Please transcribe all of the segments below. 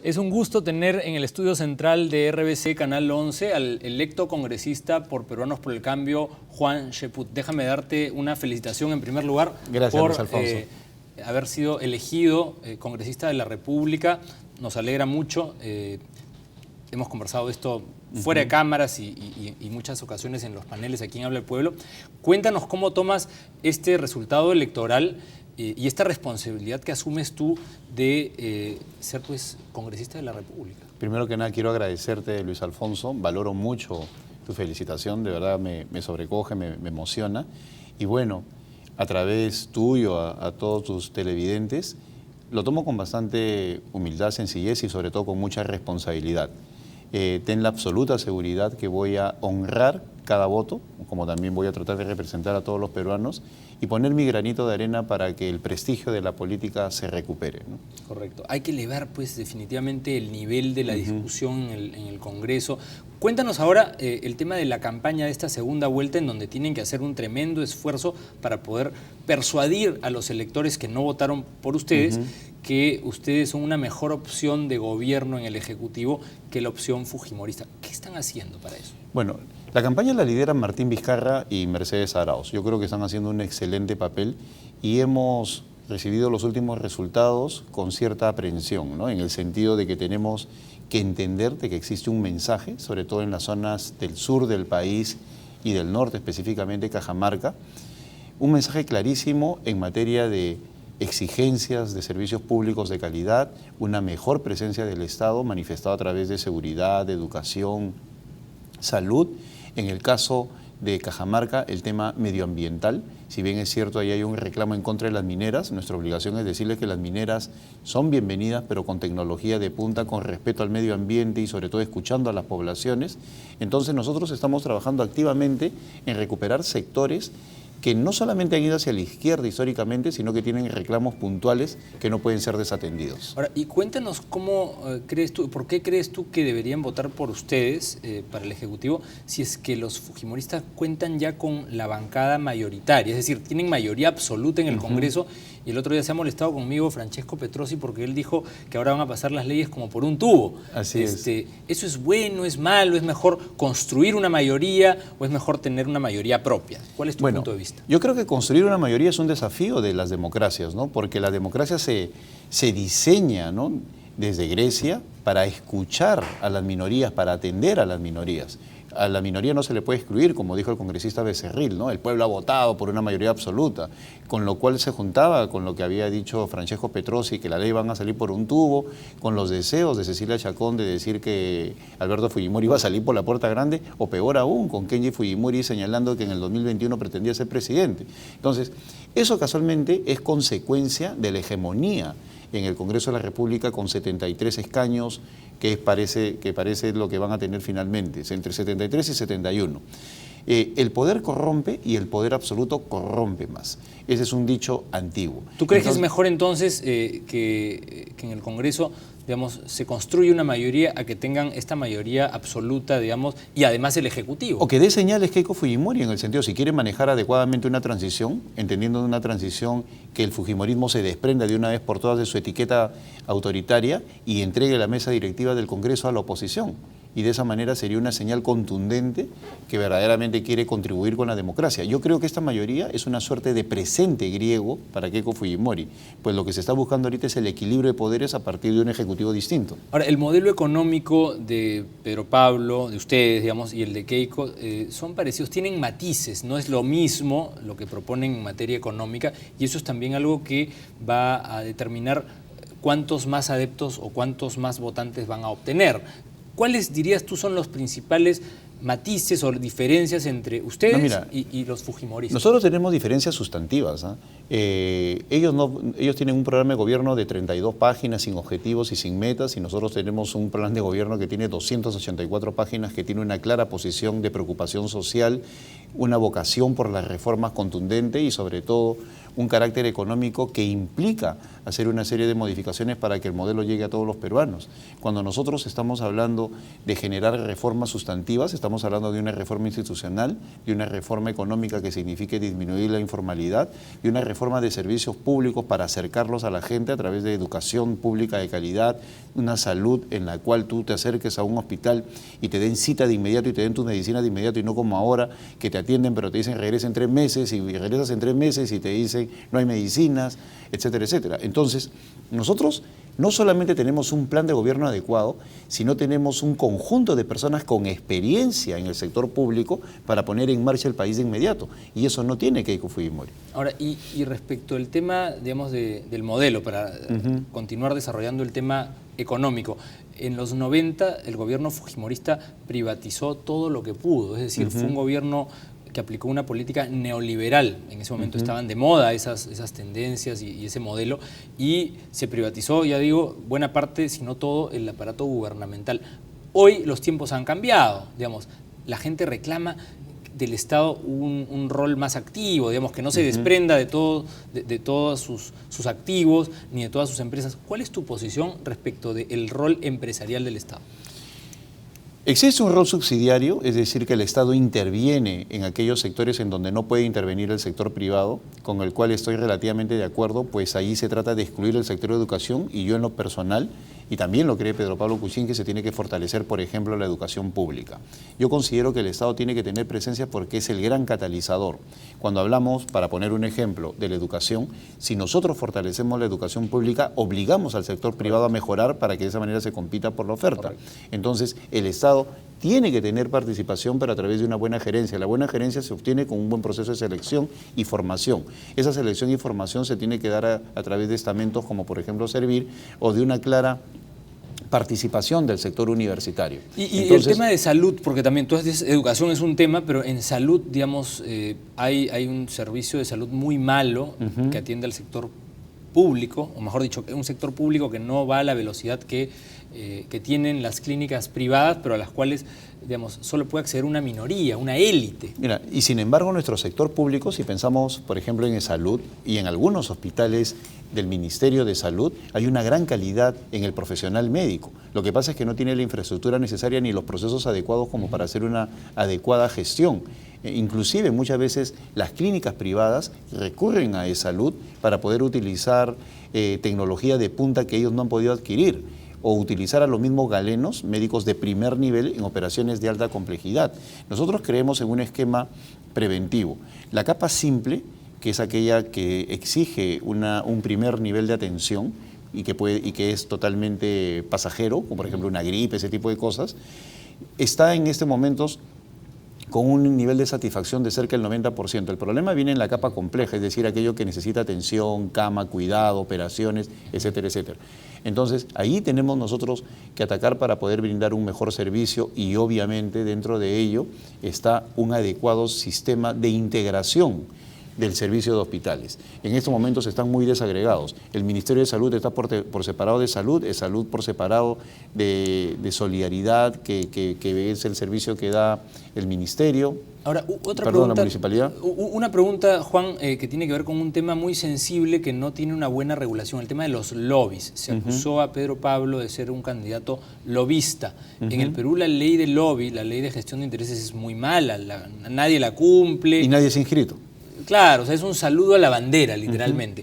Es un gusto tener en el estudio central de RBC Canal 11 al electo congresista por Peruanos por el Cambio, Juan Cheput. Déjame darte una felicitación en primer lugar. Gracias, por Luis Alfonso. Haber sido elegido congresista de la República. Nos alegra mucho. Hemos conversado esto fuera de cámaras y muchas ocasiones en los paneles aquí en Habla el Pueblo. Cuéntanos cómo tomas este resultado electoral y esta responsabilidad que asumes tú de ser pues congresista de la República. Primero que nada quiero agradecerte, Luis Alfonso, valoro mucho tu felicitación, de verdad me sobrecoge, me emociona. Y bueno, a través tuyo, a todos tus televidentes, lo tomo con bastante humildad, sencillez y sobre todo con mucha responsabilidad. Ten la absoluta seguridad que voy a honrar cada voto, como también voy a tratar de representar a todos los peruanos y poner mi granito de arena para que el prestigio de la política se recupere, ¿no? Correcto. Hay que elevar pues definitivamente el nivel de la discusión en el Congreso. Cuéntanos ahora el tema de la campaña de esta segunda vuelta, en donde tienen que hacer un tremendo esfuerzo para poder persuadir a los electores que no votaron por ustedes que ustedes son una mejor opción de gobierno en el Ejecutivo que la opción fujimorista. ¿Qué están haciendo para eso? Bueno, la campaña la lideran Martín Vizcarra y Mercedes Arauz. Yo creo que están haciendo un excelente papel y hemos recibido los últimos resultados con cierta aprehensión, ¿no? En el sentido de que tenemos que entender de que existe un mensaje, sobre todo en las zonas del sur del país y del norte, específicamente Cajamarca, un mensaje clarísimo en materia de exigencias de servicios públicos de calidad, una mejor presencia del Estado manifestada a través de seguridad, de educación, salud. En el caso de Cajamarca, el tema medioambiental, si bien es cierto ahí hay un reclamo en contra de las mineras, nuestra obligación es decirles que las mineras son bienvenidas, pero con tecnología de punta, con respeto al medio ambiente y sobre todo escuchando a las poblaciones. Entonces nosotros estamos trabajando activamente en recuperar sectores que no solamente han ido hacia la izquierda históricamente, sino que tienen reclamos puntuales que no pueden ser desatendidos. Ahora, y cuéntanos cómo crees tú, ¿por qué crees tú que deberían votar por ustedes para el Ejecutivo si es que los fujimoristas cuentan ya con la bancada mayoritaria? Es decir, tienen mayoría absoluta en el Congreso. Y el otro día se ha molestado conmigo Francesco Petrosi porque él dijo que ahora van a pasar las leyes como por un tubo. Así es. ¿Eso es bueno, es malo, es mejor construir una mayoría o es mejor tener una mayoría propia? ¿Cuál es tu punto de vista? Yo creo que construir una mayoría es un desafío de las democracias, ¿no? Porque la democracia se diseña, ¿no?, desde Grecia para escuchar a las minorías, para atender a las minorías. A la minoría no se le puede excluir, como dijo el congresista Becerril, ¿no? El pueblo ha votado por una mayoría absoluta, con lo cual se juntaba con lo que había dicho Francesco Petrosi, que la ley van a salir por un tubo, con los deseos de Cecilia Chacón de decir que Alberto Fujimori iba a salir por la puerta grande, o peor aún, con Kenji Fujimori señalando que en el 2021 pretendía ser presidente. Entonces, eso casualmente es consecuencia de la hegemonía en el Congreso de la República con 73 escaños, que parece lo que van a tener finalmente, es entre 73 y 71. El poder corrompe y el poder absoluto corrompe más. Ese es un dicho antiguo. ¿Tú crees que es mejor entonces que en el Congreso, digamos, se construye una mayoría a que tengan esta mayoría absoluta, digamos, y además el Ejecutivo? O que dé señales Keiko Fujimori en el sentido, si quiere manejar adecuadamente una transición, entendiendo una transición que el fujimorismo se desprenda de una vez por todas de su etiqueta autoritaria y entregue la mesa directiva del Congreso a la oposición. Y de esa manera sería una señal contundente que verdaderamente quiere contribuir con la democracia. Yo creo que esta mayoría es una suerte de presente griego para Keiko Fujimori, pues lo que se está buscando ahorita es el equilibrio de poderes a partir de un ejecutivo distinto. Ahora, el modelo económico de Pedro Pablo, de ustedes, digamos, y el de Keiko son parecidos, tienen matices, no es lo mismo lo que proponen en materia económica, y eso es también algo que va a determinar cuántos más adeptos o cuántos más votantes van a obtener. ¿Cuáles, dirías tú, son los principales matices o diferencias entre ustedes y los fujimoristas? Nosotros tenemos diferencias sustantivas, ¿eh? Ellos tienen un programa de gobierno de 32 páginas sin objetivos y sin metas, y nosotros tenemos un plan de gobierno que tiene 284 páginas, que tiene una clara posición de preocupación social, una vocación por las reformas contundente y sobre todo un carácter económico que implica hacer una serie de modificaciones para que el modelo llegue a todos los peruanos. Cuando nosotros estamos hablando de generar reformas sustantivas, estamos hablando de una reforma institucional, de una reforma económica que signifique disminuir la informalidad, de una reforma de servicios públicos para acercarlos a la gente a través de educación pública de calidad, una salud en la cual tú te acerques a un hospital y te den cita de inmediato y te den tu medicina de inmediato y no como ahora que te atienden pero te dicen regresa en 3 meses y regresas en 3 meses y te dicen no hay medicinas, etcétera, etcétera. Entonces, nosotros no solamente tenemos un plan de gobierno adecuado, sino tenemos un conjunto de personas con experiencia en el sector público para poner en marcha el país de inmediato. Y eso no tiene Keiko Fujimori. Ahora, y respecto al tema, digamos, del modelo, para continuar desarrollando el tema económico, en los 90 el gobierno fujimorista privatizó todo lo que pudo, es decir, fue un gobierno que aplicó una política neoliberal. En ese momento estaban de moda esas tendencias y ese modelo, y se privatizó, ya digo, buena parte, si no todo, el aparato gubernamental. Hoy los tiempos han cambiado, digamos, la gente reclama del Estado un rol más activo, digamos, que no se desprenda de todos sus activos ni de todas sus empresas. ¿Cuál es tu posición respecto del rol empresarial del Estado? Existe un rol subsidiario, es decir, que el Estado interviene en aquellos sectores en donde no puede intervenir el sector privado, con el cual estoy relativamente de acuerdo, pues ahí se trata de excluir el sector de educación y yo en lo personal, y también lo cree Pedro Pablo Kuczynski, que se tiene que fortalecer, por ejemplo, la educación pública. Yo considero que el Estado tiene que tener presencia porque es el gran catalizador. Cuando hablamos, para poner un ejemplo, de la educación, si nosotros fortalecemos la educación pública, obligamos al sector privado a mejorar para que de esa manera se compita por la oferta. Entonces, el Estado tiene que tener participación, pero a través de una buena gerencia. La buena gerencia se obtiene con un buen proceso de selección y formación. Esa selección y formación se tiene que dar a través de estamentos como, por ejemplo, Servir, o de una clara participación del sector universitario. Y entonces, el tema de salud, porque también tú dices educación es un tema, pero en salud, digamos, hay un servicio de salud muy malo que atiende al sector público, o mejor dicho, un sector público que no va a la velocidad que tienen las clínicas privadas, pero a las cuales, digamos, solo puede acceder una minoría, una élite. Mira, y sin embargo nuestro sector público, si pensamos, por ejemplo, en salud y en algunos hospitales del Ministerio de Salud, hay una gran calidad en el profesional médico. Lo que pasa es que no tiene la infraestructura necesaria ni los procesos adecuados como para hacer una adecuada gestión. Inclusive muchas veces las clínicas privadas recurren a eSalud para poder utilizar tecnología de punta que ellos no han podido adquirir, o utilizar a los mismos galenos, médicos de primer nivel, en operaciones de alta complejidad. Nosotros creemos en un esquema preventivo. La capa simple, que es aquella que exige un primer nivel de atención y que es totalmente pasajero, como por ejemplo una gripe, ese tipo de cosas, está en este momento con un nivel de satisfacción de cerca del 90%. El problema viene en la capa compleja, es decir, aquello que necesita atención, cama, cuidado, operaciones, etcétera, etcétera. Entonces, ahí tenemos nosotros que atacar para poder brindar un mejor servicio y obviamente dentro de ello está un adecuado sistema de integración del servicio de hospitales. En estos momentos están muy desagregados. El Ministerio de Salud está por separado de salud, es salud por separado de solidaridad, que es el servicio que da el Ministerio. Ahora, otra pregunta, la municipalidad. Una pregunta, Juan, que tiene que ver con un tema muy sensible que no tiene una buena regulación, el tema de los lobbies. Se acusó a Pedro Pablo de ser un candidato lobista. En el Perú la ley de lobby, la ley de gestión de intereses es muy mala, nadie la cumple. Y nadie se ha inscrito. Claro, o sea, es un saludo a la bandera, literalmente.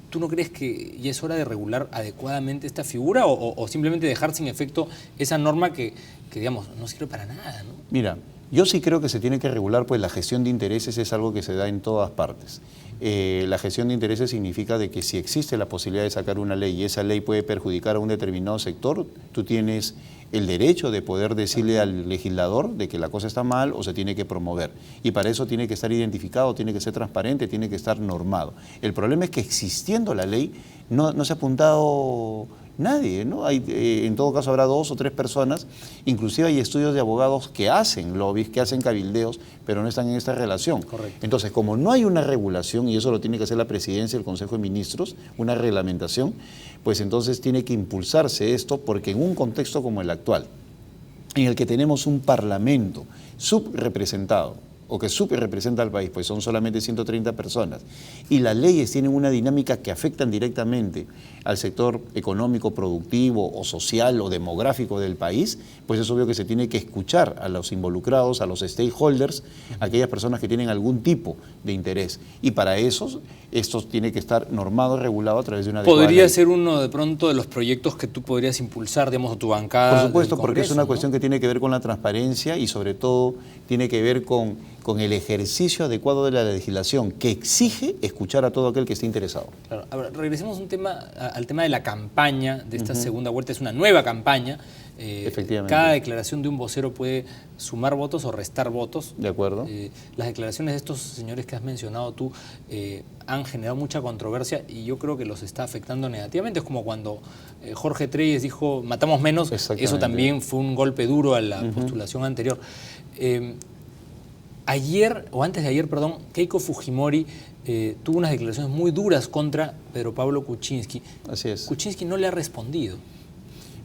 ¿Tú no crees que ya es hora de regular adecuadamente esta figura o simplemente dejar sin efecto esa norma que, digamos, no sirve para nada, ¿no? Mira, yo sí creo que se tiene que regular, pues la gestión de intereses es algo que se da en todas partes. La gestión de intereses significa de que si existe la posibilidad de sacar una ley y esa ley puede perjudicar a un determinado sector, tú tienes el derecho de poder decirle al legislador de que la cosa está mal o se tiene que promover. Y para eso tiene que estar identificado, tiene que ser transparente, tiene que estar normado. El problema es que existiendo la ley no se ha apuntado nadie, ¿no? En todo caso habrá 2 o 3 personas, inclusive hay estudios de abogados que hacen lobbies, que hacen cabildeos, pero no están en esta relación. Correcto. Entonces, como no hay una regulación, y eso lo tiene que hacer la Presidencia y el Consejo de Ministros, una reglamentación, pues entonces tiene que impulsarse esto, porque en un contexto como el actual, en el que tenemos un parlamento subrepresentado, o que superrepresenta al país, pues son solamente 130 personas, y las leyes tienen una dinámica que afectan directamente al sector económico, productivo o social o demográfico del país, pues es obvio que se tiene que escuchar a los involucrados, a los stakeholders, a aquellas personas que tienen algún tipo de interés. Y para eso, esto tiene que estar normado, regulado a través de una adecuada ¿Podría ley. ser uno de pronto de los proyectos que tú podrías impulsar, digamos, a tu bancada? Por supuesto, del porque es Congreso, una ¿no? cuestión que tiene que ver con la transparencia y sobre todo tiene que ver con el ejercicio adecuado de la legislación que exige escuchar a todo aquel que esté interesado. Claro. Ahora, regresemos al tema de la campaña de esta segunda vuelta. Es una nueva campaña. Efectivamente. Cada declaración de un vocero puede sumar votos o restar votos. ¿De acuerdo? Las declaraciones de estos señores que has mencionado tú han generado mucha controversia y yo creo que los está afectando negativamente. Es como cuando Jorge Treyes dijo matamos menos, eso también fue un golpe duro a la postulación anterior. Ayer, o antes de ayer, perdón, Keiko Fujimori tuvo unas declaraciones muy duras contra Pedro Pablo Kuczynski. Así es. Kuczynski no le ha respondido.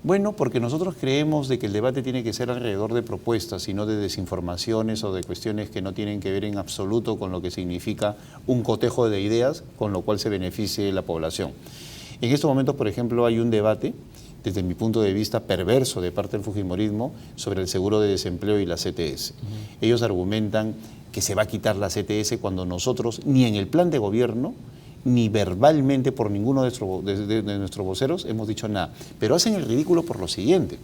Bueno, porque nosotros creemos de que el debate tiene que ser alrededor de propuestas y no de desinformaciones o de cuestiones que no tienen que ver en absoluto con lo que significa un cotejo de ideas con lo cual se beneficie la población. En estos momentos, por ejemplo, hay un debate, desde mi punto de vista perverso de parte del fujimorismo, sobre el seguro de desempleo y la CTS. Ellos argumentan que se va a quitar la CTS cuando nosotros, ni en el plan de gobierno, ni verbalmente por ninguno de nuestros voceros hemos dicho nada. Pero hacen el ridículo por lo siguiente.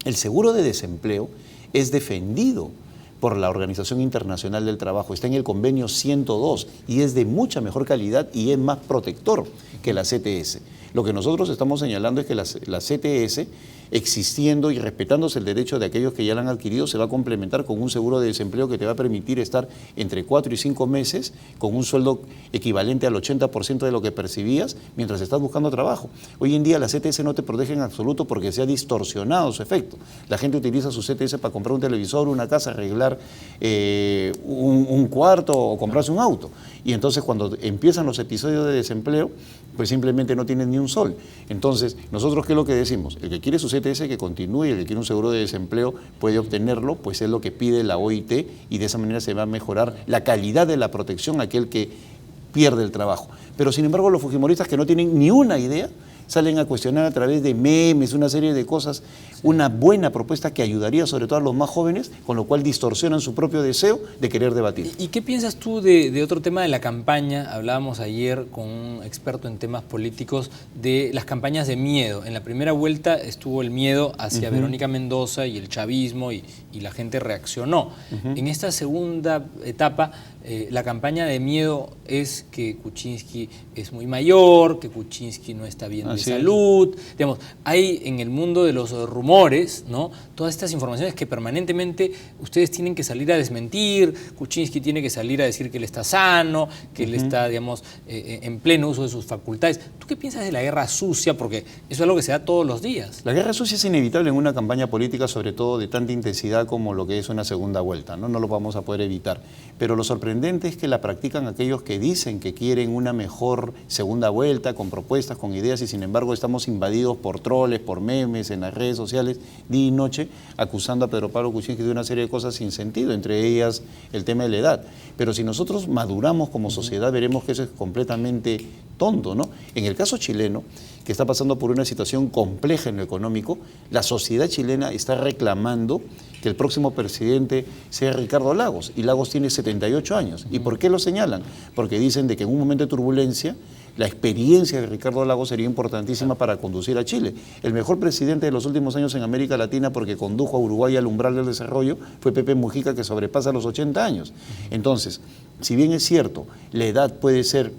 El seguro de desempleo es defendido por la Organización Internacional del Trabajo, está en el convenio 102 y es de mucha mejor calidad y es más protector que la CTS. Lo que nosotros estamos señalando es que la CTS, existiendo y respetándose el derecho de aquellos que ya la han adquirido, se va a complementar con un seguro de desempleo que te va a permitir estar entre 4 y 5 meses con un sueldo equivalente al 80% de lo que percibías mientras estás buscando trabajo. Hoy en día la CTS no te protege en absoluto porque se ha distorsionado su efecto. La gente utiliza su CTS para comprar un televisor, una casa, arreglar un cuarto o comprarse un auto. Y entonces cuando empiezan los episodios de desempleo, pues simplemente no tienen ni un sol. Entonces, nosotros, ¿qué es lo que decimos? El que quiere su CTS que continúe, el que quiere un seguro de desempleo puede obtenerlo, pues es lo que pide la OIT y de esa manera se va a mejorar la calidad de la protección a aquel que pierde el trabajo. Pero sin embargo, los fujimoristas que no tienen ni una idea, salen a cuestionar a través de memes, una serie de cosas, una buena propuesta que ayudaría sobre todo a los más jóvenes, con lo cual distorsionan su propio deseo de querer debatir. ¿Y qué piensas tú de otro tema de la campaña? Hablábamos ayer con un experto en temas políticos de las campañas de miedo. En la primera vuelta estuvo el miedo hacia Verónica Mendoza y el chavismo y la gente reaccionó. En esta segunda etapa, la campaña de miedo es que Kuczynski es muy mayor, que Kuczynski no está bien de salud. Digamos, hay en el mundo de los rumores, ¿no?, todas estas informaciones que permanentemente ustedes tienen que salir a desmentir. Kuczynski tiene que salir a decir que él está sano, que él está, digamos, en pleno uso de sus facultades. ¿Tú qué piensas de la guerra sucia? Porque eso es algo que se da todos los días. La guerra sucia es inevitable en una campaña política, sobre todo de tanta intensidad como lo que es una segunda vuelta, ¿no? No lo vamos a poder evitar. Pero lo sorprendente es que la practican aquellos que dicen que quieren una mejor segunda vuelta, con propuestas, con ideas, y sin embargo estamos invadidos por troles, por memes, en las redes sociales, día y noche, acusando a Pedro Pablo Kuczynski de una serie de cosas sin sentido, entre ellas el tema de la edad. Pero si nosotros maduramos como sociedad, veremos que eso es completamente tonto, ¿no? En el caso chileno, que está pasando por una situación compleja en lo económico, la sociedad chilena está reclamando que el próximo presidente sea Ricardo Lagos, y Lagos tiene 78 años. ¿Y por qué lo señalan? Porque dicen de que en un momento de turbulencia, la experiencia de Ricardo Lagos sería importantísima para conducir a Chile. El mejor presidente de los últimos años en América Latina, porque condujo a Uruguay al umbral del desarrollo, fue Pepe Mujica, que sobrepasa los 80 años. Entonces, si bien es cierto, la edad puede ser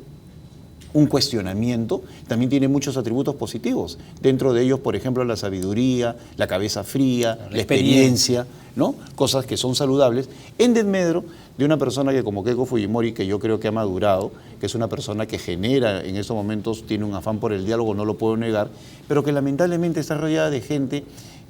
un cuestionamiento, también tiene muchos atributos positivos. Dentro de ellos, por ejemplo, la sabiduría, la cabeza fría, la experiencia, ¿no? Cosas que son saludables, en desmedro de una persona que como Keiko Fujimori, que yo creo que ha madurado, que es una persona que genera en estos momentos, tiene un afán por el diálogo, no lo puedo negar, pero que lamentablemente está rodeada de gente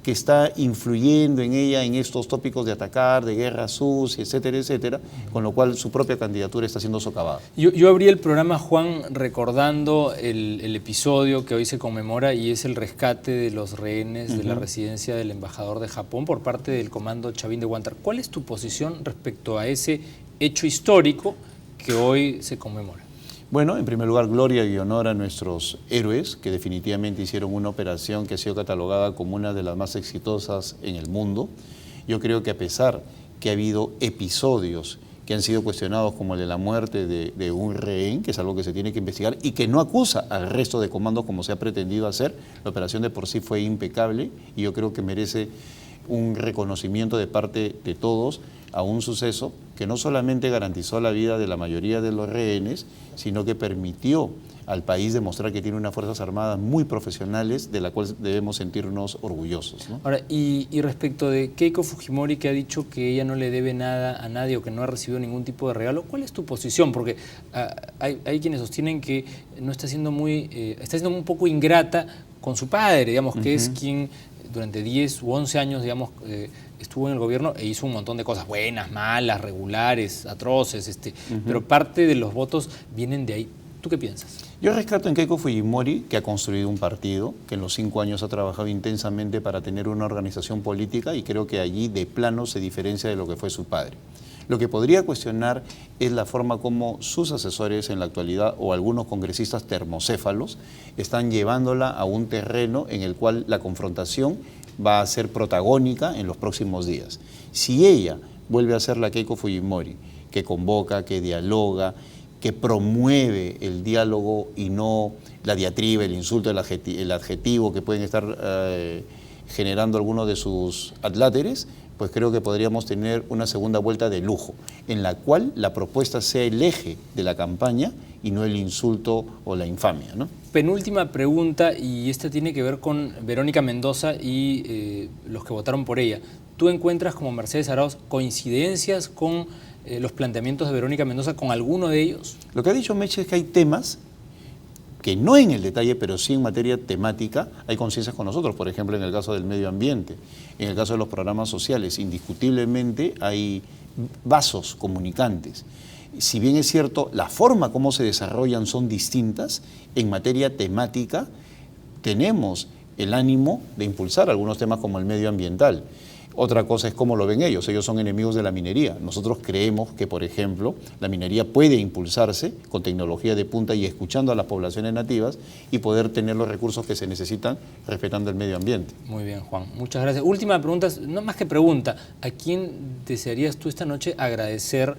que está influyendo en ella en estos tópicos de atacar, de guerra sucia, etcétera, etcétera, con lo cual su propia candidatura está siendo socavada. Yo abrí el programa, Juan, recordando el episodio que hoy se conmemora y es el rescate de los rehenes de la residencia del embajador de Japón por parte del comando Chavín de Huántar. ¿Cuál es tu posición respecto a ese hecho histórico que hoy se conmemora? Bueno, en primer lugar, gloria y honor a nuestros héroes que definitivamente hicieron una operación que ha sido catalogada como una de las más exitosas en el mundo. Yo creo que a pesar que ha habido episodios que han sido cuestionados como el de la muerte de un rehén, que es algo que se tiene que investigar y que no acusa al resto de comandos como se ha pretendido hacer, la operación de por sí fue impecable y yo creo que merece un reconocimiento de parte de todos a un suceso que no solamente garantizó la vida de la mayoría de los rehenes, sino que permitió al país demostrar que tiene unas Fuerzas Armadas muy profesionales de la cual debemos sentirnos orgullosos, ¿no? Ahora, y respecto de Keiko Fujimori, que ha dicho que ella no le debe nada a nadie o que no ha recibido ningún tipo de regalo, ¿cuál es tu posición? Porque hay quienes sostienen que no está siendo está siendo un poco ingrata con su padre, digamos, que es quien durante 10 u 11 años, digamos, estuvo en el gobierno e hizo un montón de cosas buenas, malas, regulares, atroces, pero parte de los votos vienen de ahí. ¿Tú qué piensas? Yo rescato en Keiko Fujimori, que ha construido un partido, que en los 5 años ha trabajado intensamente para tener una organización política y creo que allí de plano se diferencia de lo que fue su padre. Lo que podría cuestionar es la forma como sus asesores en la actualidad o algunos congresistas termocéfalos están llevándola a un terreno en el cual la confrontación va a ser protagónica en los próximos días. Si ella vuelve a ser la Keiko Fujimori, que convoca, que dialoga, que promueve el diálogo y no la diatriba, el insulto, el adjetivo que pueden estar generando algunos de sus adláteres, pues creo que podríamos tener una segunda vuelta de lujo, en la cual la propuesta sea el eje de la campaña y no el insulto o la infamia, ¿no? Penúltima pregunta, y esta tiene que ver con Verónica Mendoza y los que votaron por ella. ¿Tú encuentras como Mercedes Arauz coincidencias con los planteamientos de Verónica Mendoza con alguno de ellos? Lo que ha dicho Meche es que hay temas que no en el detalle, pero sí en materia temática, hay conciencias con nosotros. Por ejemplo, en el caso del medio ambiente, en el caso de los programas sociales, indiscutiblemente hay vasos comunicantes. Si bien es cierto, la forma como se desarrollan son distintas, en materia temática tenemos el ánimo de impulsar algunos temas como el medio ambiental. Otra cosa es cómo lo ven ellos. Ellos son enemigos de la minería. Nosotros creemos que, por ejemplo, la minería puede impulsarse con tecnología de punta y escuchando a las poblaciones nativas y poder tener los recursos que se necesitan respetando el medio ambiente. Muy bien, Juan. Muchas gracias. Última pregunta, no más que pregunta. ¿A quién desearías tú esta noche agradecer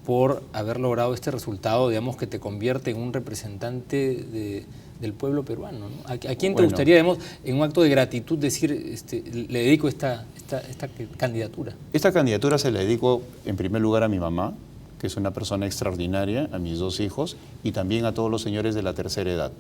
por haber logrado este resultado, digamos, que te convierte en un representante del pueblo peruano, ¿no? ¿A quién te gustaría, digamos, en un acto de gratitud decir, le dedico esta candidatura? Esta candidatura se la dedico en primer lugar a mi mamá, que es una persona extraordinaria, a mis 2 hijos y también a todos los señores de la tercera edad.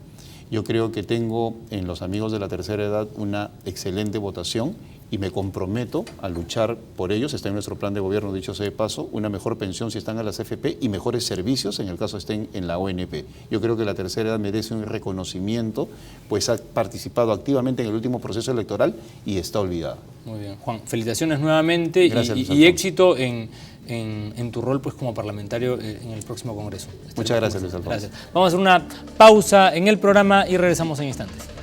Yo creo que tengo en los amigos de la tercera edad una excelente votación y me comprometo a luchar por ellos. Está en nuestro plan de gobierno, dicho sea de paso, una mejor pensión si están a las AFP y mejores servicios en el caso estén en la ONP. Yo creo que la tercera edad merece un reconocimiento, pues ha participado activamente en el último proceso electoral y está olvidada. Muy bien, Juan. Felicitaciones nuevamente. Gracias, y éxito en tu rol pues como parlamentario en el próximo Congreso. Muchas gracias, Luis Alfonso. Gracias. Vamos a hacer una pausa en el programa y regresamos en instantes.